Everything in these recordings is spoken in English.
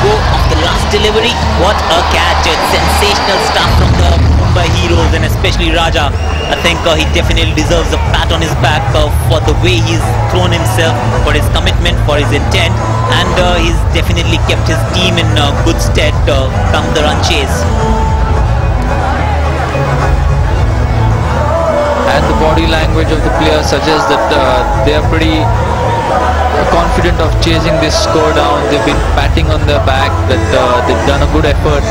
go of the last delivery. What a catch. It's sensational stuff from the Mumbai Heroes, and especially Raja. I think he definitely deserves a pat on his back for the way he's thrown himself, for his commitment, for his intent, and he's definitely kept his team in good stead come the run chase. And the body language of the players suggests that they are pretty confident of chasing this score down. They've been patting on their back that they've done a good effort.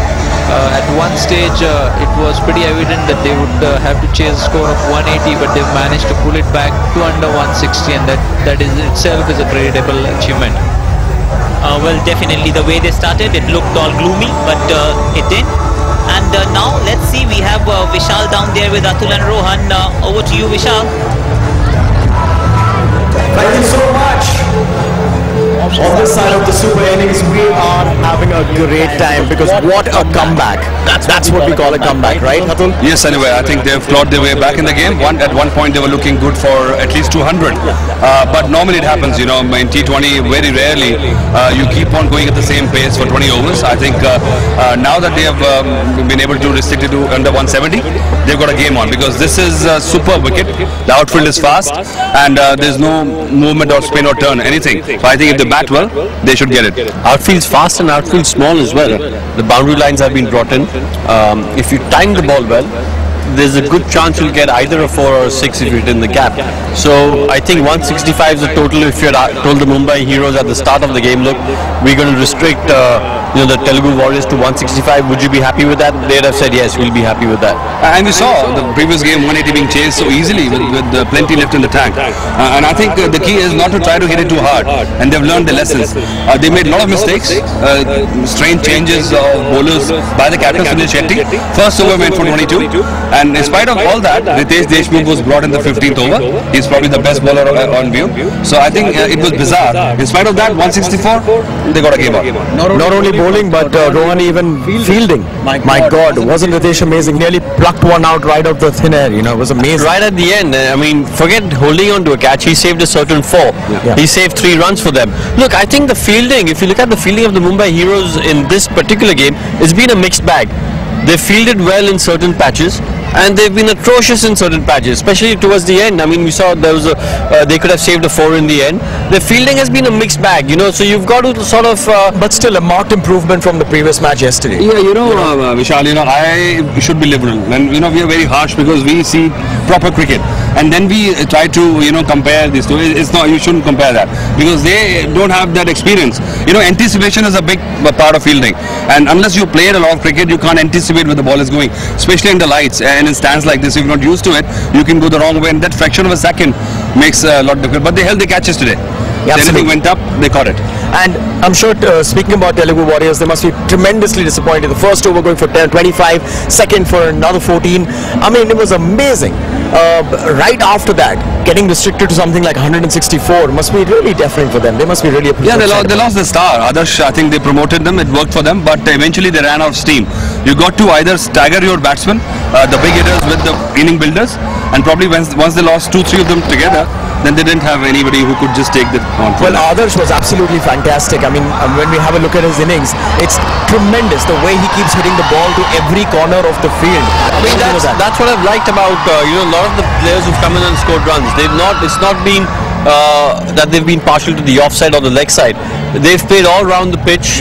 At one stage it was pretty evident that they would have to chase a score of 180, but they've managed to pull it back to under 160, and that is itself is a creditable achievement. Well, definitely the way they started, it looked all gloomy, but it didn't. And now let's see, we have Vishal down there with Atul and Rohan. Over to you, Vishal. Thank you so much. On this side of the super innings, we are having a great time because what a comeback. That's what we call a comeback, right, Atul? Yes, anyway, I think they've clawed their way back in the game. At one point, they were looking good for at least 200. But normally it happens, you know, in T20, very rarely you keep on going at the same pace for 20 overs. I think now that they have been able to restrict it to under 170, they've got a game on, because this is a super wicket. The outfield is fast, and there's no movement or spin or turn, anything. So I think if they bat well, they should get it. Outfield's fast and outfield small as well. The boundary lines have been brought in. If you time the ball well, there's a good chance you'll get either a 4 or a 6 if you hit in the gap. So I think 165 is the total. If you had told the Mumbai Heroes at the start of the game, look, we're going to restrict the Telugu Warriors to 165, would you be happy with that? They'd have said yes, we'll be happy with that. And we saw the previous game 180 being chased so easily with plenty left in the tank. And I think the key is not to try to hit it too hard, and they've learned the lessons. They made a lot of mistakes, strange changes of bowlers by the captain Sunil Shetty. First over went for 22, and in spite of all that, Ritesh Deshmukh was brought in the 15th over. He's probably the best bowler on view. So I think it was bizarre. In spite of that, 164, they got a game on. Not only bowling, but Rohan even fielding. My God, wasn't Ritesh amazing? Nearly plucked one out right out the thin air. You know, it was amazing. Right at the end, I mean, forget holding on to a catch. He saved a certain 4. Yeah. He saved 3 runs for them. Look, I think the fielding, if you look at the fielding of the Mumbai Heroes in this particular game, it's been a mixed bag. They fielded well in certain patches, and they've been atrocious in certain patches, especially towards the end. I mean, we saw there was they could have saved a 4 in the end. The fielding has been a mixed bag, you know, so you've got to sort of... but still a marked improvement from the previous match yesterday. Yeah, Vishal, I should be liberal, and, we are very harsh because we see proper cricket. And then we try to, compare these two. It's not, you shouldn't compare that, because they don't have that experience. Anticipation is a big part of fielding. And unless you played a lot of cricket, you can't anticipate where the ball is going, especially in the lights. And in stands like this, if you're not used to it, you can go the wrong way. And that fraction of a second makes a lot different. But they held the catches today. Yeah, anything went up, they caught it. And I'm sure, speaking about Telugu Warriors, they must be tremendously disappointed. The first over going for 25, second for another 14. I mean, it was amazing. Right after that, getting restricted to something like 164 must be really deafening for them. They must be really appreciative. Yeah, they lost the star. Adarsh, I think they promoted them. It worked for them, but eventually they ran out of steam. You got to either stagger your batsmen, the big hitters with the inning builders, and probably once they lost 2-3 of them together, then they didn't have anybody who could just take the on. Well, Adarsh was absolutely fantastic. I mean, when we have a look at his innings, it's tremendous the way he keeps hitting the ball to every corner of the field. I mean, that's what I've liked about a lot of the players who've come in and scored runs. It's not been that they've been partial to the offside or the leg side. They've played all around the pitch,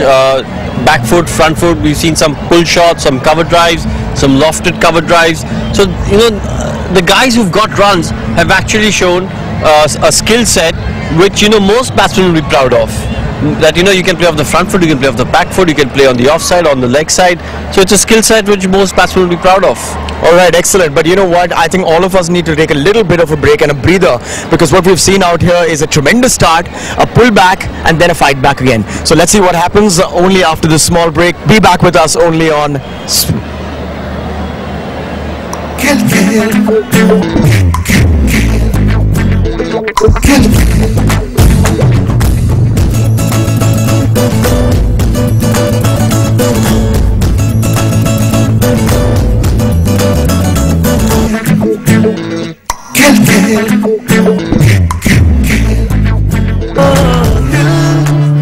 back foot, front foot. We've seen some pull shots, some cover drives, some lofted cover drives. So the guys who've got runs have actually shown a skill set which most batsmen will be proud of. That you can play off the front foot, you can play off the back foot, you can play on the offside, on the leg side. So it's a skill set which most batsmen will be proud of. Alright, excellent. But you know what? I think all of us need to take a little bit of a break and a breather, because what we've seen out here is a tremendous start, a pull back, and then a fight back again. So let's see what happens only after this small break. Be back with us only on...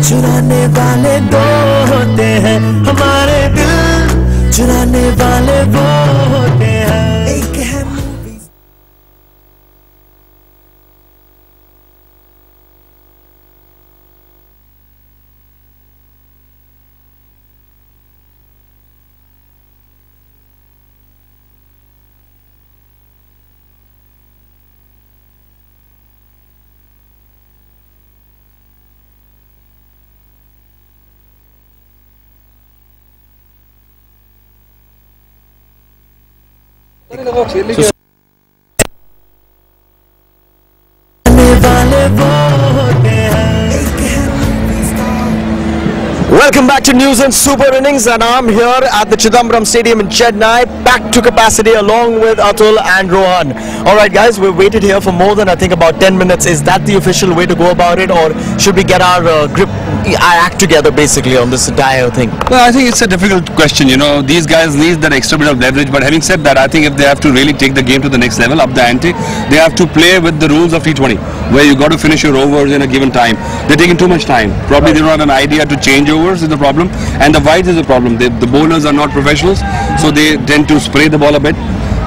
चुराने वाले दो होते चुराने वाले वो होते हैं एक है movie Welcome back to News and Super Innings, and I'm here at the Chidambaram Stadium in Chennai, packed to capacity along with Atul and Rohan. Alright guys, we've waited here for more than I think about 10 minutes. Is that the official way to go about it, or should we get our our act together basically on this entire thing? Well, I think it's a difficult question. You know, these guys need that extra bit of leverage. But having said that, I think if they have to really take the game to the next level, up the ante, they have to play with the rules of T20, where you got to finish your overs in a given time. They're taking too much time. Probably they don't have an idea to change overs is the problem, and the wides is the problem. The bowlers are not professionals, so they tend to spray the ball a bit,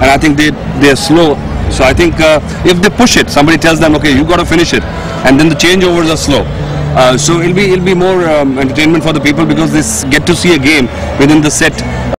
and I think they're slow. So I think if they push it, somebody tells them, okay, you got to finish it, and then the changeovers are slow. So it'll be more entertainment for the people, because they get to see a game within the set